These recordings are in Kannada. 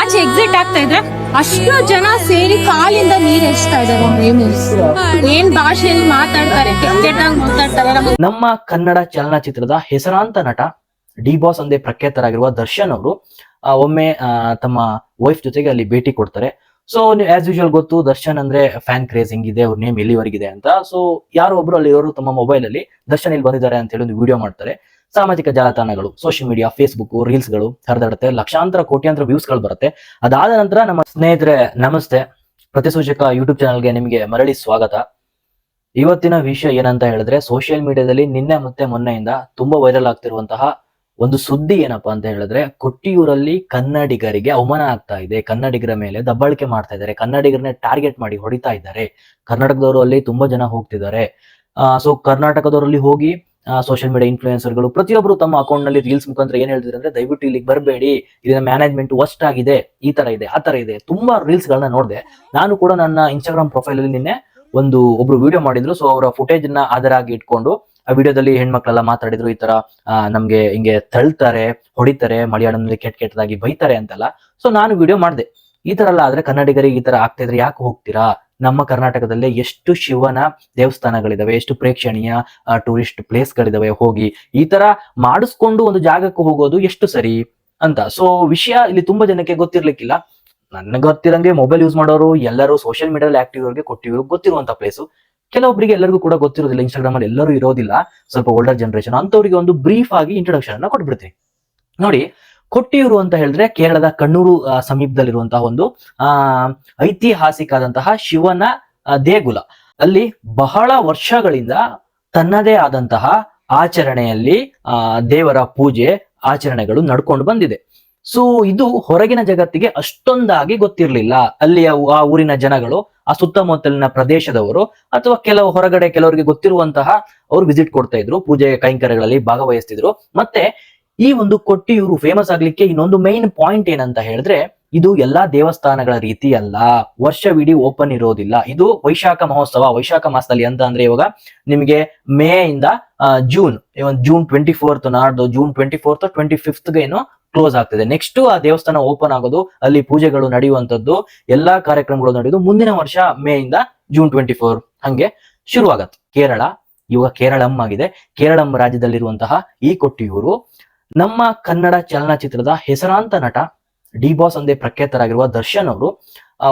ಆಚೆ ಎಕ್ಸಿಟ್ ಆಗ್ತಾ ಇದ್ರೆ ಅಷ್ಟು ಜನ ಸೇರಿ ಕಾಲಿಂದ ನೀರ್ ಎಸ್ತಾ ಇದಾರೆ. ಏನ್ ಭಾಷೆಯಲ್ಲಿ ಮಾತಾಡ್ತಾರೆ, ಕೆಟ್ಟದಾಗಿ ಮಾತಾಡ್ತಾರೆ. ನಮ್ಮ ಕನ್ನಡ ಚಲನಚಿತ್ರದ ಹೆಸರಾಂತ ನಟ ಡಿ ಬಾಸ್ ಅಂದೇ ಪ್ರಖ್ಯಾತರಾಗಿರುವ ದರ್ಶನ್ ಅವರು ಒಮ್ಮೆ ತಮ್ಮ ವೈಫ್ ಜೊತೆಗೆ ಅಲ್ಲಿ ಭೇಟಿ ಕೊಡ್ತಾರೆ. ಸೊ ಆಸ್ ಯೂಶುವಲ್ ಗೊತ್ತು, ದರ್ಶನ್ ಅಂದ್ರೆ ಫ್ಯಾನ್ ಕ್ರೇಜ್ ಹೆಂಗಿದೆ, ಅವ್ರ ನೇಮ್ ಎಲ್ಲಿವರೆಗಿದೆ ಅಂತ. ಸೊ ಯಾರೋ ಒಬ್ರು ಅಲ್ಲಿ ಅವರು ತಮ್ಮ ಮೊಬೈಲ್ ಅಲ್ಲಿ ದರ್ಶನ್ ಇಲ್ಲಿ ಬಂದಿದ್ದಾರೆ ಅಂತ ಹೇಳಿ ಒಂದು ವಿಡಿಯೋ ಮಾಡ್ತಾರೆ. ಸಾಮಾಜಿಕ ಜಾಲತಾಣಗಳು, ಸೋಷಿಯಲ್ ಮೀಡಿಯಾ, ಫೇಸ್ಬುಕ್, ರೀಲ್ಸ್ ಗಳು ಹರಿದಾಡುತ್ತೆ. ಲಕ್ಷಾಂತರ ಕೋಟ್ಯಾಂತರ ವ್ಯೂಸ್ ಗಳು ಬರುತ್ತೆ. ಅದಾದ ನಂತರ ನಮ್ಮ ಸ್ನೇಹಿತರೆ ನಮಸ್ತೆ, ಪ್ರತಿಸೂಚಕ ಯೂಟ್ಯೂಬ್ ಚಾನಲ್ಗೆ ನಿಮಗೆ ಮರಳಿ ಸ್ವಾಗತ. ಇವತ್ತಿನ ವಿಷಯ ಏನಂತ ಹೇಳಿದ್ರೆ, ಸೋಷಿಯಲ್ ಮೀಡಿಯಾದಲ್ಲಿ ನಿನ್ನೆ ಮತ್ತೆ ಮೊನ್ನೆಯಿಂದ ತುಂಬಾ ವೈರಲ್ ಆಗ್ತಿರುವಂತಹ ಒಂದು ಸುದ್ದಿ ಏನಪ್ಪಾ ಅಂತ ಹೇಳಿದ್ರೆ, ಕೊಟ್ಟಿಯೂರಲ್ಲಿ ಕನ್ನಡಿಗರಿಗೆ ಅವಮಾನ ಆಗ್ತಾ ಇದೆ, ಕನ್ನಡಿಗರ ಮೇಲೆ ದಬ್ಬಾಳಿಕೆ ಮಾಡ್ತಾ ಇದ್ದಾರೆ, ಕನ್ನಡಿಗರನ್ನೇ ಟಾರ್ಗೆಟ್ ಮಾಡಿ ಹೊಡಿತಾ ಇದ್ದಾರೆ. ಕರ್ನಾಟಕದವರು ಅಲ್ಲಿ ತುಂಬಾ ಜನ ಹೋಗ್ತಿದ್ದಾರೆ. ಸೊ ಕರ್ನಾಟಕದವರಲ್ಲಿ ಹೋಗಿ ಸೋಷಿಯಲ್ ಮೀಡಿಯಾ ಇನ್ಫ್ಲೂಯೆನ್ಸರ್ಗಳು ಪ್ರತಿಯೊಬ್ಬರು ತಮ್ಮ ಅಕೌಂಟ್ ನಲ್ಲಿ ರೀಲ್ಸ್ ಮುಖಾಂತರ ಏನ್ ಹೇಳ್ತಿದ್ರೆ ಅಂದ್ರೆ, ದಯವಿಟ್ಟು ಇಲ್ಲಿಗೆ ಬರಬೇಡಿ, ಇದನ್ನ ಮ್ಯಾನೇಜ್ಮೆಂಟ್ ವರ್ಸ್ಟ್ ಆಗಿದೆ, ಈ ತರ ಇದೆ, ಆ ತರ ಇದೆ. ತುಂಬಾ ರೀಲ್ಸ್ ಗಳನ್ನ ನೋಡಿದೆ. ನಾನು ಕೂಡ ನನ್ನ ಇನ್ಸ್ಟಾಗ್ರಾಮ್ ಪ್ರೊಫೈಲ್ ಅಲ್ಲಿ ನಿನ್ನೆ ಒಬ್ರು ವಿಡಿಯೋ ಮಾಡಿದ್ರು. ಸೊ ಅವರ ಫುಟೇಜ್ ನ ಆಧಾರ ಆಗಿ ಇಟ್ಕೊಂಡು ಆ ವಿಡಿಯೋದಲ್ಲಿ ಹೆಣ್ಮಕ್ಳೆಲ್ಲ ಮಾತಾಡಿದ್ರು, ಈ ತರ ನಮ್ಗೆ ಹಿಂಗೆ ತಳ್ತಾರೆ, ಹೊಡಿತಾರೆ, ಮಲಯಾಳಂನಲ್ಲಿ ಕೆಟ್ಟದಾಗಿ ಬೈತಾರೆ ಅಂತೆಲ್ಲ. ಸೊ ನಾನು ವಿಡಿಯೋ ಮಾಡಿದೆ, ಈ ತರ ಎಲ್ಲ ಆದ್ರೆ ಕನ್ನಡಿಗರಿಗೆ ಈ ತರ ಆಗ್ತಾ ಇದ್ರೆ ಯಾಕೆ ಹೋಗ್ತೀರಾ? ನಮ್ಮ ಕರ್ನಾಟಕದಲ್ಲೇ ಎಷ್ಟು ಶಿವನ ದೇವಸ್ಥಾನಗಳಿದಾವೆ, ಎಷ್ಟು ಪ್ರೇಕ್ಷಣೀಯ ಟೂರಿಸ್ಟ್ ಪ್ಲೇಸ್ ಗಳಿದಾವೆ, ಹೋಗಿ ಈ ತರ ಮಾಡಿಸ್ಕೊಂಡು ಒಂದು ಜಾಗಕ್ಕೆ ಹೋಗೋದು ಎಷ್ಟು ಸರಿ ಅಂತ. ಸೊ ವಿಷಯ ಇಲ್ಲಿ ತುಂಬಾ ಜನಕ್ಕೆ ಗೊತ್ತಿರ್ಲಿಕ್ಕಿಲ್ಲ. ನನಗೆ ಗೊತ್ತಿರಂಗೆ ಮೊಬೈಲ್ ಯೂಸ್ ಮಾಡೋರು ಎಲ್ಲರೂ, ಸೋಷಿಯಲ್ ಮೀಡಿಯಾದಲ್ಲಿ ಆಕ್ಟಿವ್ ಅವ್ರಿಗೆ ಗೊತ್ತಿರುವಂತ ಪ್ಲೇಸು. ಕೆಲವೊಬ್ಬರಿಗೆ ಎಲ್ಲರಿಗೂ ಕೂಡ ಗೊತ್ತಿರೋದಿಲ್ಲ, ಇನ್ಸ್ಟಾಗ್ರಾಮ್ ಅಲ್ಲಿ ಎಲ್ಲರೂ ಇರೋದಿಲ್ಲ, ಸ್ವಲ್ಪ ಓಲ್ಡರ್ ಜನರೇಷನ್ ಅಂತವರಿಗೆ ಒಂದು ಬ್ರೀಫ್ ಆಗಿ ಇಂಟ್ರೊಡಕ್ಷನ್ ಅನ್ನ ಕೊಟ್ಬಿಡ್ತೀನಿ. ನೋಡಿ, ಕೊಟ್ಟಿಯೂರು ಅಂತ ಹೇಳಿದ್ರೆ ಕೇರಳದ ಕಣ್ಣೂರು ಸಮೀಪದಲ್ಲಿರುವಂತಹ ಒಂದು ಐತಿಹಾಸಿಕ ಆದಂತಹ ಶಿವನ ದೇಗುಲ. ಅಲ್ಲಿ ಬಹಳ ವರ್ಷಗಳಿಂದ ತನ್ನದೇ ಆದಂತಹ ಆಚರಣೆಯಲ್ಲಿ ದೇವರ ಪೂಜೆ ಆಚರಣೆಗಳು ನಡ್ಕೊಂಡು ಬಂದಿದೆ. ಸೊ ಇದು ಹೊರಗಿನ ಜಗತ್ತಿಗೆ ಅಷ್ಟೊಂದಾಗಿ ಗೊತ್ತಿರಲಿಲ್ಲ. ಅಲ್ಲಿಯ ಆ ಊರಿನ ಜನಗಳು, ಆ ಸುತ್ತಮುತ್ತಲಿನ ಪ್ರದೇಶದವರು, ಅಥವಾ ಕೆಲವು ಹೊರಗಡೆ ಕೆಲವರಿಗೆ ಗೊತ್ತಿರುವಂತಹ ಅವರು ವಿಸಿಟ್ ಕೊಡ್ತಾ ಇದ್ರು, ಪೂಜೆ ಕೈಂಕರ್ಯಗಳಲ್ಲಿ ಭಾಗವಹಿಸ್ತಿದ್ರು. ಮತ್ತೆ ಈ ಒಂದು ಕೊಟ್ಟಿಯೂರು ಫೇಮಸ್ ಆಗ್ಲಿಕ್ಕೆ ಇನ್ನೊಂದು ಮೈನ್ ಪಾಯಿಂಟ್ ಏನಂತ ಹೇಳಿದ್ರೆ, ಇದು ಎಲ್ಲಾ ದೇವಸ್ಥಾನಗಳ ರೀತಿ ಅಲ್ಲ, ವರ್ಷವಿಡೀ ಓಪನ್ ಇರೋದಿಲ್ಲ. ಇದು ವೈಶಾಖ ಮಹೋತ್ಸವ, ವೈಶಾಖ ಮಾಸದಲ್ಲಿ ಅಂತ ಅಂದ್ರೆ ಇವಾಗ ನಿಮಗೆ ಮೇ ಇಂದ ಜೂನ್ 24 ನಾಡ್ದು ಜೂನ್ 24 25 ಏನು ಕ್ಲೋಸ್ ಆಗ್ತದೆ. ನೆಕ್ಸ್ಟ್ ಆ ದೇವಸ್ಥಾನ ಓಪನ್ ಆಗೋದು, ಅಲ್ಲಿ ಪೂಜೆಗಳು ನಡೆಯುವಂತದ್ದು, ಎಲ್ಲಾ ಕಾರ್ಯಕ್ರಮಗಳು ನಡೆಯೋದು ಮುಂದಿನ ವರ್ಷ ಮೇ ಇಂದ ಜೂನ್ 24 ಹಂಗೆ ಶುರುವಾಗತ್ತೆ. ಕೇರಳ ಇವಾಗ ಕೇರಳಂ ಆಗಿದೆ. ಕೇರಳಂ ರಾಜ್ಯದಲ್ಲಿರುವಂತಹ ಈ ಕೊಟ್ಟಿಯೂರು ನಮ್ಮ ಕನ್ನಡ ಚಲನಚಿತ್ರದ ಹೆಸರಾಂತ ನಟ ಡಿ ಬಾಸ್ ಅಂದೇ ಪ್ರಖ್ಯಾತರಾಗಿರುವ ದರ್ಶನ್ ಅವರು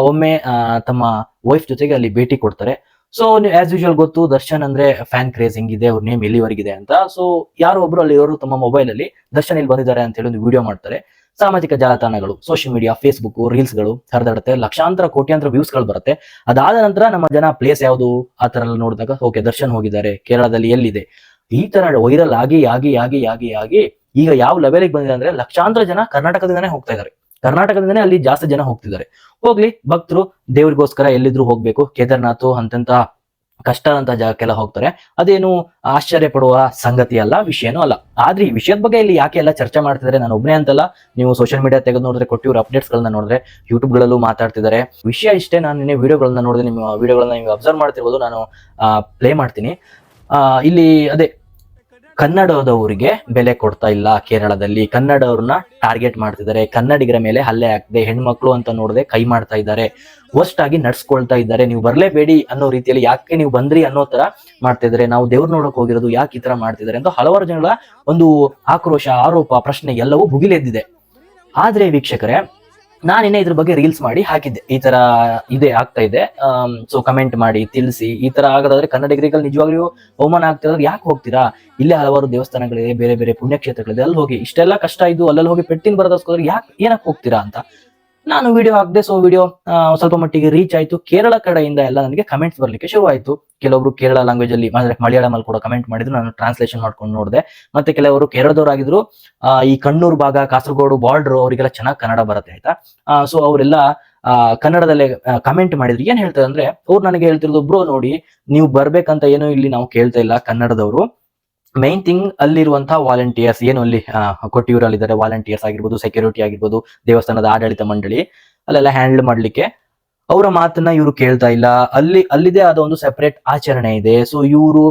ಒಮ್ಮೆ ತಮ್ಮ ವೈಫ್ ಜೊತೆಗೆ ಅಲ್ಲಿ ಭೇಟಿ ಕೊಡ್ತಾರೆ. ಸೊ ಆಸ್ ಯೂಶುವಲ್ ಗೊತ್ತು, ದರ್ಶನ್ ಅಂದ್ರೆ ಫ್ಯಾನ್ ಕ್ರೇಜ್ ಹೆಂಗಿದೆ, ಅವ್ರ ನೇಮ್ ಎಲ್ಲಿವರೆಗಿದೆ ಅಂತ. ಸೊ ಯಾರೋ ಒಬ್ರು ಅಲ್ಲಿ ಅವರು ತಮ್ಮ ಮೊಬೈಲ್ ಅಲ್ಲಿ ದರ್ಶನ್ ಇಲ್ಲಿ ಬಂದಿದ್ದಾರೆ ಅಂತ ಹೇಳಿ ಒಂದು ವಿಡಿಯೋ ಮಾಡ್ತಾರೆ. ಸಾಮಾಜಿಕ ಜಾಲತಾಣಗಳು, ಸೋಷಿಯಲ್ ಮೀಡಿಯಾ, ಫೇಸ್ಬುಕ್, ರೀಲ್ಸ್ ಗಳು ಹರಿದಾಡುತ್ತೆ. ಲಕ್ಷಾಂತರ ಕೋಟ್ಯಾಂತರ ವ್ಯೂಸ್ ಗಳು ಬರುತ್ತೆ. ಅದಾದ ನಂತರ ನಮ್ಮ ಜನ ಪ್ಲೇಸ್ ಯಾವುದು ಆ ತರ ಎಲ್ಲ ನೋಡಿದಾಗ, ಓಕೆ ದರ್ಶನ್ ಹೋಗಿದ್ದಾರೆ, ಕೇರಳದಲ್ಲಿ ಎಲ್ಲಿದೆ, ಈ ತರ ವೈರಲ್ ಆಗಿ ಆಗಿ ಆಗಿ ಆಗಿ ಆಗಿ ಈಗ ಯಾವ ಲೆವೆಲ್ಗೆ ಬಂದಿದೆ ಅಂದ್ರೆ, ಲಕ್ಷಾಂತರ ಜನ ಕರ್ನಾಟಕದಿಂದಾನೇ ಹೋಗ್ತಾ ಇದ್ದಾರೆ. ಕರ್ನಾಟಕದಿಂದಾನೇ ಅಲ್ಲಿ ಜಾಸ್ತಿ ಜನ ಹೋಗ್ತಿದ್ದಾರೆ. ಹೋಗ್ಲಿ, ಭಕ್ತರು ದೇವರಿಗೋಸ್ಕರ ಎಲ್ಲಿದ್ರು ಹೋಗ್ಬೇಕು. ಕೇದಾರ್ನಾಥ್ ಅಂತಂತ ಕಷ್ಟ ಅಂತ ಜಾಗಕ್ಕೆಲ್ಲ ಹೋಗ್ತಾರೆ. ಅದೇನು ಆಶ್ಚರ್ಯ ಪಡುವ ಸಂಗತಿ ಅಲ್ಲ, ವಿಷಯನೂ ಅಲ್ಲ. ಆದ್ರೆ ಈ ವಿಷಯದ ಬಗ್ಗೆ ಇಲ್ಲಿ ಯಾಕೆ ಎಲ್ಲ ಚರ್ಚೆ ಮಾಡ್ತಿದ್ದಾರೆ, ನಾನು ಒಬ್ಬನೇ ಅಂತಲ್ಲ, ನೀವು ಸೋಷಿಯಲ್ ಮೀಡಿಯಾ ತೆಗೆದು ನೋಡಿದ್ರೆ, ಕೊಟ್ಟಿವ್ರ ಅಪ್ಡೇಟ್ಸ್ ಗಳನ್ನ ನೋಡಿದ್ರೆ, ಯೂಟ್ಯೂಬ್ ಗಳಲ್ಲೂ ಮಾತಾಡ್ತಿದ್ದಾರೆ. ವಿಷಯ ಇಷ್ಟೇ. ನಾನು ನಿನ್ನೆ ವಿಡಿಯೋಗಳನ್ನ ನೋಡಿದ್ರೆ, ನಿಮ್ಮ ವಿಡಿಯೋಗಳನ್ನ ನೀವು ಅಬ್ಸರ್ವ್ ಮಾಡ್ತಿರ್ಬೋದು, ನಾನು ಪ್ಲೇ ಮಾಡ್ತೀನಿ. ಇಲ್ಲಿ ಅದೇ ಕನ್ನಡದವರಿಗೆ ಬೆಲೆ ಕೊಡ್ತಾ ಇಲ್ಲ. ಕೇರಳದಲ್ಲಿ ಕನ್ನಡವ್ರನ್ನ ಟಾರ್ಗೆಟ್ ಮಾಡ್ತಿದ್ದಾರೆ, ಕನ್ನಡಿಗರ ಮೇಲೆ ಹಲ್ಲೆ ಆಗ್ತದೆ, ಹೆಣ್ಮಕ್ಳು ಅಂತ ನೋಡದೆ ಕೈ ಮಾಡ್ತಾ ಇದ್ದಾರೆ, ವರ್ಸ್ಟ್ ಆಗಿ ನಡ್ಸ್ಕೊಳ್ತಾ ಇದ್ದಾರೆ. ನೀವು ಬರ್ಲೇಬೇಡಿ ಅನ್ನೋ ರೀತಿಯಲ್ಲಿ, ಯಾಕೆ ನೀವು ಬಂದ್ರಿ ಅನ್ನೋ ತರ ಮಾಡ್ತಾ ಇದ್ದಾರೆ. ನಾವು ದೇವ್ರ ನೋಡಕ್ ಹೋಗಿರೋದು, ಯಾಕೆ ಈ ತರ ಮಾಡ್ತಿದ್ದಾರೆ ಅಂತ ಹಲವಾರು ಜನಗಳ ಒಂದು ಆಕ್ರೋಶ, ಆರೋಪ, ಪ್ರಶ್ನೆ ಎಲ್ಲವೂ ಭುಗಿಲೆದ್ದಿದೆ. ಆದ್ರೆ ವೀಕ್ಷಕರೇ, ನಾನಿನ್ನೇ ಇದ್ರ ಬಗ್ಗೆ ರೀಲ್ಸ್ ಮಾಡಿ ಹಾಕಿದ್ದೆ, ಈ ತರ ಇದೆ ಆಗ್ತಾ ಇದೆ. ಸೊ ಕಮೆಂಟ್ ಮಾಡಿ ತಿಳಿಸಿ, ಈ ತರ ಆಗೋದಾದ್ರೆ ಕನ್ನಡಿಗರಿಗೆ ನಿಜವಾಗ್ಲೂ ಅವಮಾನ ಆಗ್ತಿರೋದು ಯಾಕೆ ಹೋಗ್ತೀರಾ? ಇಲ್ಲೇ ಹಲವಾರು ದೇವಸ್ಥಾನಗಳಿದೆ, ಬೇರೆ ಬೇರೆ ಪುಣ್ಯಕ್ಷೇತ್ರಗಳಿದೆ, ಅಲ್ಲಿ ಹೋಗಿ. ಇಷ್ಟೆಲ್ಲ ಕಷ್ಟ ಇದ್ದು ಅಲ್ಲಲ್ಲಿ ಹೋಗಿ ಪೆಟ್ಟಿನ ಬರೋದಸ್ಕೋದ್ರೆ ಏನಕ್ಕೆ ಹೋಗ್ತೀರಾ ಅಂತ ನಾನು ವಿಡಿಯೋ ಹಾಕಿದೆ. ಸೊ ವಿಡಿಯೋ ಸ್ವಲ್ಪ ಮಟ್ಟಿಗೆ ರೀಚ್ ಆಯ್ತು. ಕೇರಳ ಕಡೆಯಿಂದ ಎಲ್ಲ ನನಗೆ ಕಮೆಂಟ್ಸ್ ಬರ್ಲಿಕ್ಕೆ ಶುರು ಆಯ್ತು. ಕೆಲವರು ಕೇರಳ ಲ್ಯಾಂಗ್ವೇಜ್ ಅಲ್ಲಿ, ಮಲಯಾಳಂ ಅಲ್ಲಿ ಕೂಡ ಕಮೆಂಟ್ ಮಾಡಿದ್ರು, ನಾನು ಟ್ರಾನ್ಸ್ಲೇಷನ್ ಮಾಡ್ಕೊಂಡು ನೋಡಿದೆ. ಮತ್ತೆ ಕೆಲವರು ಕೇರಳದವರಾಗಿದ್ರು, ಈ ಕಣ್ಣೂರು ಭಾಗ, ಕಾಸರಗೋಡು ಬಾರ್ಡರ್ ಅವರಿಗೆಲ್ಲ ಚೆನ್ನಾಗಿ ಕನ್ನಡ ಬರುತ್ತೆ, ಆಯ್ತಾ. ಸೊ ಅವರೆಲ್ಲ ಕನ್ನಡದಲ್ಲೇ ಕಮೆಂಟ್ ಮಾಡಿದ್ರು. ಏನ್ ಹೇಳ್ತಾರೆ ಅಂದ್ರೆ, ಅವ್ರು ನನಗೆ ಹೇಳ್ತಿರೋದು, ಬ್ರೋ ನೋಡಿ, ನೀವು ಬರ್ಬೇಕಂತ ಏನೋ ಇಲ್ಲಿ ನಾವು ಕೇಳ್ತಾ ಇಲ್ಲ, ಕನ್ನಡದವರು. ಮೈನ್ ಥಿಂಗ್ ಅಲ್ಲಿರುವಂತಹ ವಾಲಂಟಿಯರ್ಸ್, ಏನು ಅಲ್ಲಿ ಕೊಟ್ಟಿಯೂರಲ್ಲಿ ಇದ್ದಾರೆ, ವಾಲಂಟಿಯರ್ಸ್ ಆಗಿರ್ಬೋದು, ಸೆಕ್ಯೂರಿಟಿ ಆಗಿರ್ಬೋದು, ದೇವಸ್ಥಾನದ ಆಡಳಿತ ಮಂಡಳಿ, ಅಲ್ಲೆಲ್ಲ ಹ್ಯಾಂಡಲ್ ಮಾಡ್ಲಿಕ್ಕೆ ಅವರ ಮಾತನ್ನ ಇವರು ಕೇಳ್ತಾ ಇಲ್ಲ. ಅಲ್ಲಿದೆ ಆದ ಒಂದು ಸೆಪರೇಟ್ ಆಚರಣೆ ಇದೆ. ಸೊ ಇವರು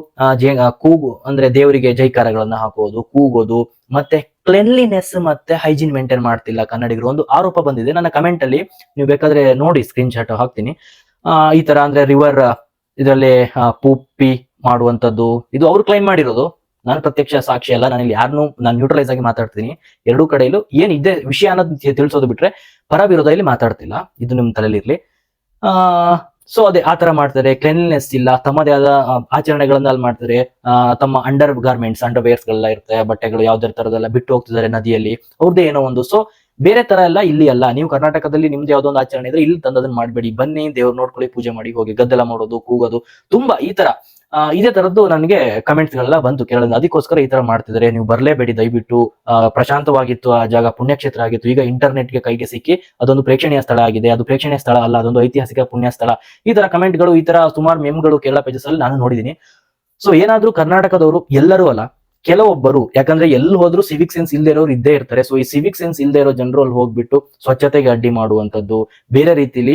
ಕೂಗು ಅಂದ್ರೆ ದೇವರಿಗೆ ಜೈಕಾರಗಳನ್ನ ಹಾಕೋದು, ಕೂಗೋದು, ಮತ್ತೆ ಕ್ಲೆನ್ಲಿನೆಸ್ ಮತ್ತೆ ಹೈಜೀನ್ ಮೇಂಟೈನ್ ಮಾಡ್ತಿಲ್ಲ ಕನ್ನಡಿಗರು, ಒಂದು ಆರೋಪ ಬಂದಿದೆ. ನನ್ನ ಕಮೆಂಟ್ ಅಲ್ಲಿ ನೀವು ಬೇಕಾದ್ರೆ ನೋಡಿ, ಸ್ಕ್ರೀನ್ ಶಾಟ್ ಹಾಕ್ತೀನಿ. ಈ ತರ ಅಂದ್ರೆ ರಿವರ್ ಇದರಲ್ಲಿ ಪೂಪಿ ಮಾಡುವಂತದ್ದು, ಇದು ಅವ್ರು ಕ್ಲೈಮ್ ಮಾಡಿರೋದು, ನಾನು ಪ್ರತ್ಯಕ್ಷ ಸಾಕ್ಷಿ ಅಲ್ಲ. ನಾನು ಇಲ್ಲಿ ಯಾರನ್ನು ನಾನು ನ್ಯೂಟ್ರಲೈಸ್ ಆಗಿ ಮಾತಾಡ್ತೀನಿ. ಎರಡೂ ಕಡೆಯಲ್ಲೂ ಏನಿದೆ ವಿಷಯ ಅನ್ನೋದು ತಿಳಿಸೋದು ಬಿಟ್ರೆ ಪರ ವಿರೋಧ ಇಲ್ಲಿ ಮಾತಾಡ್ತಿಲ್ಲ, ಇದು ನಿಮ್ ತಲೆಯಲ್ಲಿ ಇರ್ಲಿ. ಸೊ ಅದೇ ಆತರ ಮಾಡ್ತಾರೆ, ಕ್ಲೆನ್ಲಿನೆಸ್ ಇಲ್ಲ, ತಮ್ಮದೇ ಆದ ಆಚರಣೆಗಳನ್ನ ಅಲ್ಲಿ ಮಾಡ್ತಾರೆ. ತಮ್ಮ ಅಂಡರ್ ಗಾರ್ಮೆಂಟ್ಸ್, ಅಂಡರ್ ವೇರ್ಸ್ ಗಳೆಲ್ಲ ಇರುತ್ತೆ, ಬಟ್ಟೆಗಳು ಯಾವ್ದೇ ತರದೆಲ್ಲ ಬಿಟ್ಟು ಹೋಗ್ತಿದ್ದಾರೆ ನದಿಯಲ್ಲಿ, ಅವ್ರದ್ದೇ ಏನೋ ಒಂದು. ಸೊ ಬೇರೆ ತರ ಎಲ್ಲ ಇಲ್ಲಿ ಅಲ್ಲ. ನೀವು ಕರ್ನಾಟಕದಲ್ಲಿ ನಿಮ್ದು ಯಾವ್ದೋ ಒಂದು ಆಚರಣೆ ಇದ್ರೆ ಇಲ್ಲಿ ತಂದದನ್ನ ಮಾಡ್ಬೇಡಿ, ಬನ್ನಿ ದೇವ್ರು ನೋಡ್ಕೊಳ್ಳಿ, ಪೂಜೆ ಮಾಡಿ ಹೋಗಿ. ಗದ್ದಲ ಮಾಡೋದು, ಕೂಗೋದು, ತುಂಬಾ ಈ ತರ ಇದೇ ತರದ್ದು ನನಗೆ ಕಮೆಂಟ್ಸ್ ಗಳೆಲ್ಲ ಬಂತು ಕೇಳೋದು. ಅದಕ್ಕೋಸ್ಕರ ಈ ತರ ಮಾಡ್ತಿದ್ದಾರೆ, ನೀವು ಬರ್ಲೇಬೇಡಿ ದಯವಿಟ್ಟು. ಪ್ರಶಾಂತವಾಗಿತ್ತು ಆ ಜಾಗ, ಪುಣ್ಯಕ್ಷೇತ್ರ ಆಗಿತ್ತು. ಈಗ ಇಂಟರ್ನೆಟ್ಗೆ ಕೈಗೆ ಸಿಕ್ಕಿ ಅದೊಂದು ಪ್ರೇಕ್ಷಣೀಯ ಸ್ಥಳ ಆಗಿದೆ. ಅದು ಪ್ರೇಕ್ಷಣೀಯ ಸ್ಥಳ ಅಲ್ಲ, ಅದೊಂದು ಐತಿಹಾಸಿಕ ಪುಣ್ಯ ಸ್ಥಳ. ಈ ತರ ಕಮೆಂಟ್ಗಳು, ಈ ತರ ಸುಮಾರು ಮೆಮ್ಗಳು ಕೇರಳ ಪೇಜಸ್ ಅಲ್ಲಿ ನಾನು ನೋಡಿದೀನಿ. ಸೊ ಏನಾದ್ರೂ ಕರ್ನಾಟಕದವರು, ಎಲ್ಲರೂ ಅಲ್ಲ, ಕೆಲವೊಬ್ಬರು, ಯಾಕಂದ್ರೆ ಎಲ್ಲಿ ಹೋದ್ರು ಸಿವಿಕ್ ಸೆನ್ಸ್ ಇಲ್ಲದೆ ಇರೋರು ಇದ್ದೇ ಇರ್ತಾರೆ. ಸೊ ಈ ಸಿವಿಕ್ ಸೆನ್ಸ್ ಇಲ್ಲದೆ ಇರೋ ಜನರು ಅಲ್ಲಿ ಹೋಗ್ಬಿಟ್ಟು ಸ್ವಚ್ಛತೆಗೆ ಅಡ್ಡಿ ಮಾಡುವಂತದ್ದು, ಬೇರೆ ರೀತಿಲಿ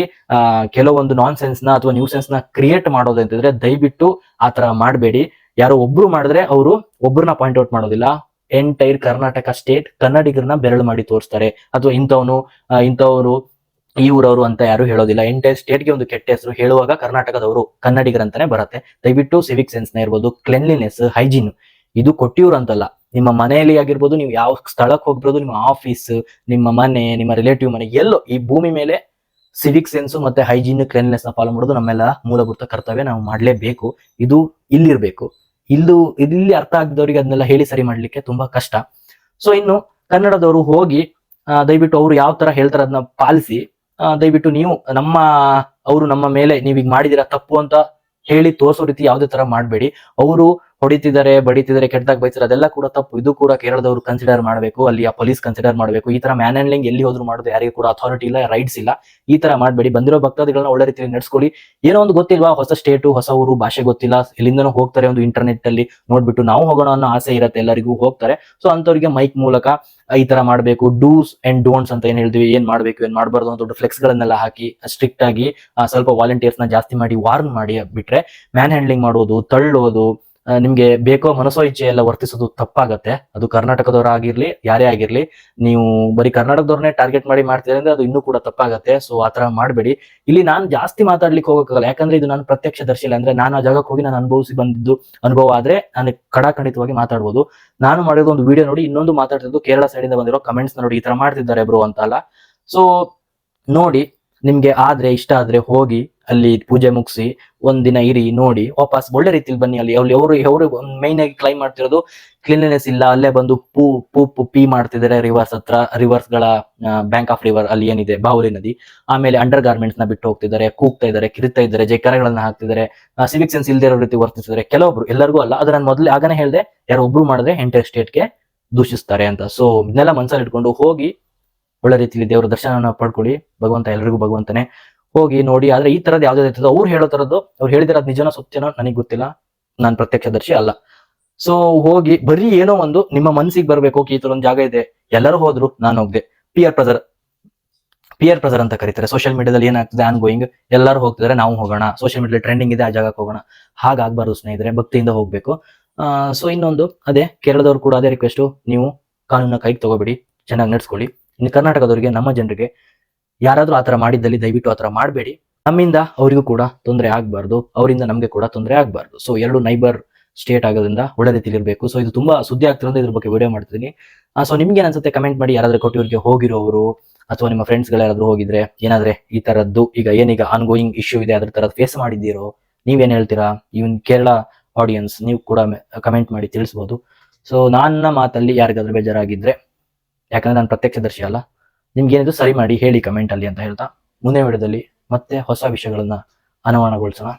ಕೆಲವೊಂದು ನಾನ್ ಸೆನ್ಸ್ ನ ಅಥವಾ ನ್ಯೂ ಸೆನ್ಸ್ ನ ಕ್ರಿಯೇಟ್ ಮಾಡೋದು ಅಂತಿದ್ರೆ ದಯವಿಟ್ಟು ಆತರ ಮಾಡಬೇಡಿ. ಯಾರೋ ಒಬ್ರು ಮಾಡಿದ್ರೆ ಅವರು ಒಬ್ರನ್ನ ಪಾಯಿಂಟ್ ಔಟ್ ಮಾಡೋದಿಲ್ಲ, ಎಂಟೈರ್ ಕರ್ನಾಟಕ ಸ್ಟೇಟ್ ಕನ್ನಡಿಗರನ್ನ ಬೆರಳು ಮಾಡಿ ತೋರಿಸ್ತಾರೆ. ಅಥವಾ ಇಂಥವ್ರು ಈ ಊರವರು ಅಂತ ಯಾರು ಹೇಳೋದಿಲ್ಲ. ಎಂಟೈರ್ ಸ್ಟೇಟ್ಗೆ ಒಂದು ಕೆಟ್ಟ ಹೆಸರು ಹೇಳುವಾಗ ಕರ್ನಾಟಕದವರು ಕನ್ನಡಿಗರಂತಾನೆ ಬರುತ್ತೆ. ದಯವಿಟ್ಟು ಸಿವಿಕ್ ಸೆನ್ಸ್ ನ ಇರ್ಬೋದು, ಕ್ಲೆನ್ಲಿನೆಸ್, ಹೈಜೀನ್, ಇದು ಕೊಟ್ಟಿವ್ರು ಅಂತಲ್ಲ. ನಿಮ್ಮ ಮನೆಯಲ್ಲಿ ಆಗಿರ್ಬೋದು, ನೀವು ಯಾವ ಸ್ಥಳಕ್ಕೆ ಹೋಗ್ಬೋದು, ನಿಮ್ಮ ಆಫೀಸ್, ನಿಮ್ಮ ಮನೆ, ನಿಮ್ಮ ರಿಲೇಟಿವ್ ಮನೆ, ಎಲ್ಲೋ ಈ ಭೂಮಿ ಮೇಲೆ ಸಿವಿಕ್ ಸೆನ್ಸ್ ಮತ್ತೆ ಹೈಜೀನ್, ಕ್ಲೆನ್ಲಿನೆಸ್ ನ ಫಾಲೋ ಮಾಡೋದು ನಮ್ಮೆಲ್ಲ ಮೂಲಭೂತ ಕರ್ತವ್ಯ. ನಾವು ಮಾಡ್ಲೇಬೇಕು. ಇದು ಇಲ್ಲಿರ್ಬೇಕು. ಇಲ್ಲಿ ಅರ್ಥ ಆಗದವ್ರಿಗೆ ಅದನ್ನೆಲ್ಲ ಹೇಳಿ ಸರಿ ಮಾಡ್ಲಿಕ್ಕೆ ತುಂಬಾ ಕಷ್ಟ. ಸೊ ಇನ್ನು ಕನ್ನಡದವರು ಹೋಗಿ ದಯವಿಟ್ಟು ಅವ್ರು ಯಾವ ತರ ಹೇಳ್ತಾರೆ ಅದನ್ನ ಪಾಲಿಸಿ. ದಯವಿಟ್ಟು ನೀವು ಅವರು ನಮ್ಮ ಮೇಲೆ ನೀವೀಗ ಮಾಡಿದಿರ ತಪ್ಪು ಅಂತ ಹೇಳಿ ತೋರಿಸೋ ರೀತಿ ಯಾವುದೇ ತರ ಮಾಡಬೇಡಿ. ಅವರು ಹೊಡಿತಿದ್ದಾರೆ, ಬಡಿತಿದ್ದಾರೆ, ಕೆಟ್ಟದಾಗ ಬೈತಾರೆ, ಅದೆಲ್ಲ ಕೂಡ ತಪ್ಪು. ಇದು ಕೂಡ ಕೇರಳದವರು ಕನ್ಸಿಡರ್ ಮಾಡಬೇಕು, ಅಲ್ಲಿ ಆ ಪೊಲೀಸ್ ಕನ್ಸಿಡರ್ ಮಾಡಬೇಕು. ಈ ತರ ಮ್ಯಾನ್ ಹ್ಯಾಂಡ್ಲಿಂಗ್ ಎಲ್ಲಿ ಹೋದ್ರು ಮಾಡೋದು ಯಾರಿಗೂ ಕೂಡ ಅಥಾರಿಟಿ ಇಲ್ಲ, ರೈಟ್ಸ್ ಇಲ್ಲ. ಈ ತರ ಮಾಡಬೇಡಿ. ಬಂದಿರೋ ಭಕ್ತಾದಿಗಳನ್ನ ಒಳ್ಳೆ ರೀತಿಯಲ್ಲಿ ನಡೆಸ್ಕೊಳ್ಳಿ. ಏನೋ ಒಂದು ಗೊತ್ತಿಲ್ವಾ, ಹೊಸ ಸ್ಟೇಟು, ಹೊಸ ಊರು, ಭಾಷೆ ಗೊತ್ತಿಲ್ಲ, ಎಲ್ಲಿಂದನೂ ಹೋಗ್ತಾರೆ, ಒಂದು ಇಂಟರ್ನೆಟ್ ಅಲ್ಲಿ ನೋಡ್ಬಿಟ್ಟು ನಾವು ಹೋಗೋಣ ಅನ್ನೋ ಆಸೆ ಇರುತ್ತೆ, ಎಲ್ಲರಿಗೂ ಹೋಗ್ತಾರೆ. ಸೊ ಅಂತವ್ರಿಗೆ ಮೈಕ್ ಮೂಲಕ ಈ ತರ ಮಾಡಬೇಕು, ಡೂಸ್ ಅಂಡ್ ಡೋಂಟ್ಸ್ ಅಂತ ಏನ್ ಹೇಳ್ತೀವಿ, ಏನ್ ಮಾಡ್ಬೇಕು ಏನ್ ಮಾಡ್ಬಾರ್ದು ಅಂತ ದೊಡ್ಡ ಫ್ಲೆಕ್ಸ್ ಗಳನ್ನೆಲ್ಲ ಹಾಕಿ ಸ್ಟ್ರಿಕ್ಟ್ ಆಗಿ ಸ್ವಲ್ಪ ವಾಲಂಟಿಯರ್ಸ್ ನ ಜಾಸ್ತಿ ಮಾಡಿ ವಾರ್ನ್ ಮಾಡಿ ಬಿಟ್ರೆ, ಮ್ಯಾನ್ ಹ್ಯಾಂಡ್ಲಿಂಗ್ ಮಾಡೋದು, ತಳ್ಳೋದು, ನಿಮ್ಗೆ ಬೇಕೋ ಮನಸೋ ಇಚ್ಛೆ ಎಲ್ಲ ವರ್ತಿಸೋದು ತಪ್ಪಾಗತ್ತೆ. ಅದು ಕರ್ನಾಟಕದವರಾಗಿರ್ಲಿ, ಯಾರೇ ಆಗಿರ್ಲಿ, ನೀವು ಬರೀ ಕರ್ನಾಟಕದವ್ರನ್ನೇ ಟಾರ್ಗೆಟ್ ಮಾಡಿ ಮಾಡ್ತೀರಿ ಅಂದ್ರೆ ಅದು ಇನ್ನೂ ಕೂಡ ತಪ್ಪಾಗತ್ತೆ. ಸೊ ಆತರ ಮಾಡಬೇಡಿ. ಇಲ್ಲಿ ನಾನು ಜಾಸ್ತಿ ಮಾತಾಡ್ಲಿಕ್ಕೆ ಹೋಗಕ್ಕಾಗಲ್ಲ, ಯಾಕಂದ್ರೆ ಇದು ನಾನು ಪ್ರತ್ಯಕ್ಷ ದರ್ಶಿಲ್ಲ. ಅಂದ್ರೆ ನಾನು ಆ ಜಾಗಕ್ಕೆ ಹೋಗಿ ನಾನು ಅನುಭವಿಸಿ ಬಂದಿದ್ದು ಅನುಭವ ಆದ್ರೆ ನಾನು ಖಡಾಖಂಡಿತವಾಗಿ ಮಾತಾಡ್ಬೋದು. ನಾನು ಮಾಡಿರೋ ಒಂದು ವಿಡಿಯೋ ನೋಡಿ ಇನ್ನೊಂದು ಮಾತಾಡ್ತಿದ್ದು ಕೇರಳ ಸೈಡ್ ಇಂದ ಬಂದಿರೋ ಕಮೆಂಟ್ಸ್ ನೋಡಿ, ಈ ತರ ಮಾಡ್ತಿದ್ದಾರೆ ಬ್ರೋ ಅಂತ ಅಲ್ಲ. ಸೊ ನೋಡಿ, ನಿಮ್ಗೆ ಇಷ್ಟ ಆದ್ರೆ ಹೋಗಿ ಅಲ್ಲಿ ಪೂಜೆ ಮುಗಿಸಿ ಒಂದಿನ ಇರಿ, ನೋಡಿ, ವಾಪಸ್ ಒಳ್ಳೆ ರೀತಿಲಿ ಬನ್ನಿ. ಅಲ್ಲಿ ಅವರು ಮೈನ್ ಆಗಿ ಕ್ಲೈಮ್ ಮಾಡ್ತಿರೋದು ಕ್ಲೀನ್ಲಿನೆಸ್ ಇಲ್ಲ, ಅಲ್ಲೇ ಬಂದು ಪೀ ಮಾಡ್ತಿದ್ದಾರೆ ರಿವರ್ಸ್ ಹತ್ರ, ರಿವರ್ಸ್ ಗಳ ಬ್ಯಾಂಕ್ ಆಫ್ ರಿವರ್ ಅಲ್ಲಿ ಏನಿದೆ ಬಾಹುಲಿ ನದಿ. ಆಮೇಲೆ ಅಂಡರ್ ಗಾರ್ಮೆಂಟ್ಸ್ ನ ಬಿಟ್ಟು ಹೋಗ್ತಿದ್ದಾರೆ, ಕೂಗ್ತಾ ಇದ್ದಾರೆ, ಕಿರಿತಾ ಇದ್ದಾರೆ, ಜೈಕಾರಗಳನ್ನ ಹಾಕ್ತಿದ್ದಾರೆ, ಸಿವಿಕ್ ಸೆನ್ಸ್ ಇಲ್ದೇ ಇರೋ ರೀತಿ ವರ್ತಿಸಿದ್ದಾರೆ. ಕೆಲವೊಬ್ರು, ಎಲ್ಲರಿಗೂ ಅಲ್ಲ, ಅದು ನಾನು ಮೊದಲೇ ಆಗನೇ ಹೇಳಿದೆ, ಯಾರೋ ಒಬ್ರು ಮಾಡಿದ್ರೆ ಎಂಟೈರ್ ಸ್ಟೇಟ್ಗೆ ದೂಷಿಸ್ತಾರೆ ಅಂತ. ಸೊ ಇದನ್ನೆಲ್ಲ ಮನಸ್ಸಲ್ಲಿ ಇಟ್ಕೊಂಡು ಹೋಗಿ ಒಳ್ಳೆ ರೀತಿಯಲ್ಲಿ ದೇವರ ದರ್ಶನ ಪಡ್ಕೊಳ್ಳಿ. ಭಗವಂತ ಎಲ್ರಿಗೂ ಭಗವಂತನೇ, ಹೋಗಿ ನೋಡಿ. ಆದ್ರೆ ಈ ತರದ್ ಯಾವ್ದು ಇರ್ತದೋ ಅವ್ರು ಹೇಳೋ ತರದ್ದು, ಅವ್ರು ಹೇಳಿದಿರೋದ್ ನಿಜನೋ ಸತ್ಯನೋ ನನಗೆ ಗೊತ್ತಿಲ್ಲ, ನಾನು ಪ್ರತ್ಯಕ್ಷದರ್ಶಿ ಅಲ್ಲ. ಸೊ ಹೋಗಿ ಬರೀ ಏನೋ ಒಂದು ನಿಮ್ಮ ಮನ್ಸಿಗೆ ಬರ್ಬೇಕು, ಈ ತರ ಒಂದು ಜಾಗ ಇದೆ, ಎಲ್ಲರೂ ಹೋದ್ರು ನಾನು ಹೋಗ್ದೆ, ಪಿಯರ್ ಪ್ರೆಸರ್ ಅಂತ ಕರೀತಾರೆ. ಸೋಷಿಯಲ್ ಮೀಡಿಯಾದಲ್ಲಿ ಏನಾಗ್ತದೆ, ಆನ್ ಗೋಯಿಂಗ್, ಎಲ್ಲರೂ ಹೋಗ್ತಿದ್ದಾರೆ ನಾವು ಹೋಗೋಣ, ಸೋಷಿಯಲ್ ಮೀಡಿಯಾದಲ್ಲಿ ಟ್ರೆಂಡಿಂಗ್ ಇದೆ, ಆ ಜಾಗಕ್ಕೆ ಹೋಗೋಣ. ಹಾಗಾಗ್ಬಾರ್ದು ಸ್ನೇಹಿತರೆ, ಭಕ್ತಿಯಿಂದ ಹೋಗ್ಬೇಕು. ಸೊ ಇನ್ನೊಂದು ಅದೇ, ಕೇರಳದವ್ರು ಕೂಡ ಅದೇ ರಿಕ್ವೆಸ್ಟ್, ನೀವು ಕಾನೂನ ಕೈಗೆ ತಗೋಬೇಡಿ, ಚೆನ್ನಾಗಿ ನಡ್ಸ್ಕೊಳ್ಳಿ. ಇನ್ನು ಕರ್ನಾಟಕದವರಿಗೆ, ನಮ್ಮ ಜನರಿಗೆ ಯಾರಾದ್ರೂ ಆತರ ಮಾಡಿದ್ದಲ್ಲಿ ದಯವಿಟ್ಟು ಆತರ ಮಾಡಬೇಡಿ. ನಮ್ಮಿಂದ ಅವರಿಗೂ ಕೂಡ ತೊಂದರೆ ಆಗ್ಬಾರ್ದು, ಅವರಿಂದ ನಮ್ಗೆ ಕೂಡ ತೊಂದರೆ ಆಗ್ಬಾರ್ದು. ಸೊ ಎರಡು ನೈಬರ್ ಸ್ಟೇಟ್ ಆಗೋದ್ರಿಂದ ಒಳ್ಳೆ ರೀತಿಲಿ ಇರಬೇಕು. ಸೊ ಇದು ತುಂಬಾ ಸುದ್ದಿ ಆಗ್ತಿರೋದು, ಇದ್ರ ಬಗ್ಗೆ ವಿಡಿಯೋ ಮಾಡ್ತಿದ್ದೀನಿ. ಸೊ ನಿಮ್ಗೆ ಅನ್ಸುತ್ತೆ ಕಮೆಂಟ್ ಮಾಡಿ, ಯಾರಾದ್ರೂ ಕೊಟ್ಟಿವ್ರಿಗೆ ಹೋಗಿರೋರು ಅಥವಾ ನಿಮ್ಮ ಫ್ರೆಂಡ್ಸ್ ಗಳು ಯಾರಾದ್ರೂ ಹೋಗಿದ್ರೆ, ಏನಾದ್ರೆ ಈ ತರದ್ದು ಈಗ ಆನ್ ಗೋಯಿಂಗ್ ಇಶ್ಯೂ ಇದೆ, ಅದ್ರ ತರದ್ ಫೇಸ್ ಮಾಡಿದ್ದೀರೋ, ನೀವೇನ್ ಹೇಳ್ತೀರಾ? ಇವನ್ ಕೇರಳ ಆಡಿಯನ್ಸ್, ನೀವು ಕೂಡ ಕಮೆಂಟ್ ಮಾಡಿ ತಿಳಿಸ್ಬೋದು. ಸೊ ನನ್ನ ಮಾತಲ್ಲಿ ಯಾರಿಗಾದ್ರೂ ಬೇಜಾರಾಗಿದ್ರೆ, ಯಾಕಂದ್ರೆ ನಾನು ಪ್ರತ್ಯಕ್ಷದರ್ಶಿ ಅಲ್ಲ, ನಿಮ್ಗೆ ಏನಿದ್ರು ಸರಿ ಮಾಡಿ ಹೇಳಿ ಕಮೆಂಟ್ ಅಲ್ಲಿ ಅಂತ ಹೇಳ್ತಾ, ಮುಂದಿನ ವಿಡಿಯೋದಲ್ಲಿ ಮತ್ತೆ ಹೊಸ ವಿಷಯಗಳನ್ನ ಅನಾವರಣಗೊಳಿಸೋಣ.